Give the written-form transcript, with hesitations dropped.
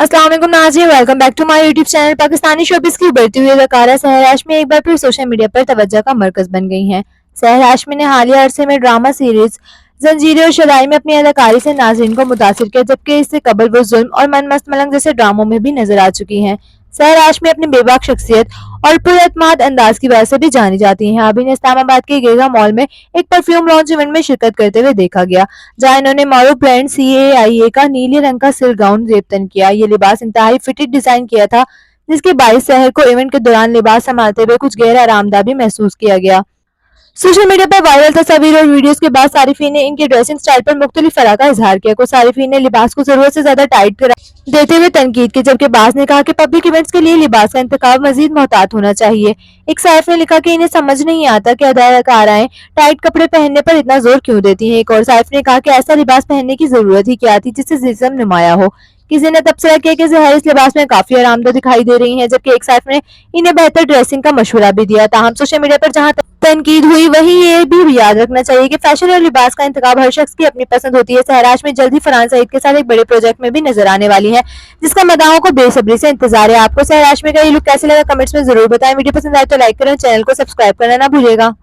अस्सलाम वालेकुम नाज़रीन, welcome back to my YouTube channel. Pakistani showbiz की उभरती हुई अदाकारा सहर हाशमी एक बार फिर सोशल मीडिया पर तवज्जो का मरकज बन गई हैं। सहर हाशमी ने हालिया अरसे में ड्रामा सीरीज जंजीरें और शदाई में अपनी अदाकारी से नाज़रीन को मुतासिर किया, जबकि इससे कबल वो जुल्म और मन मस्त मलंग जैसे ड्रामों में भी नजर आ चुकी हैं। सहर हाशमी अपनी बेबाक शख्सियत और पुरअतमाद अंदाज की वजह से भी जानी जाती हैं। अभी इस्लामाबाद के गेगा मॉल में एक परफ्यूम लॉन्च इवेंट में शिरकत करते हुए देखा गया, जहां इन्होंने मारूफ ब्रांड CAIA का नीले रंग का सिल्क गाउन जेबतन किया। ये लिबास इंतहाई फिटेड डिजाइन किया था, जिसके बाइस शहर को इवेंट के दौरान लिबास संभालते हुए कुछ गैर आरामदा भी महसूस किया गया। सोशल मीडिया पर वायरल तस्वीर और वीडियोस के बाद सारिफीन ने इनके ड्रेसिंग स्टाइल पर मुख्तलिफ तरह का इजहार किया। कुछ सारिफीन ने लिबास को जरूरत से ज्यादा टाइट करा देते हुए तनकीद की, जबकि बाज ने कहा कि पब्लिक इवेंट्स के लिए लिबास का इंतखाब मजीद मोहतात होना चाहिए। एक साइफ ने लिखा कि इन्हें समझ नहीं आता कि अदाकाराएं टाइट कपड़े पहनने पर इतना जोर क्यों देती हैं। एक और साइफ ने कहा कि ऐसा लिबास पहनने की जरूरत ही क्या थी जिससे जिस्म नुमाया हो। किसी ने तबसरा किया कि जहर इस लिबास में काफी आरामदा दिखाई दे रही हैं, जबकि एक साइफ ने इन्हें बेहतर ड्रेसिंग का मशवरा भी दिया। ताहम सोशल मीडिया पर जहां तनकीद हुई, वहीं ये भी याद रखना चाहिए कि फैशन और लिबास का इंतखाब हर शख्स की अपनी पसंद होती है। सहर हाशमी जल्द ही फरहान सईद के साथ एक बड़े प्रोजेक्ट में भी नजर आने वाली हैं, जिसका मदाहों को बेसब्री से इंतजार है। आपको सहर हाशमी का ये लुक कैसे लगा, कमेंट्स में जरूर बताएं। वीडियो पसंद आए तो लाइक करें, चैनल को सब्सक्राइब करना ना भूलिएगा।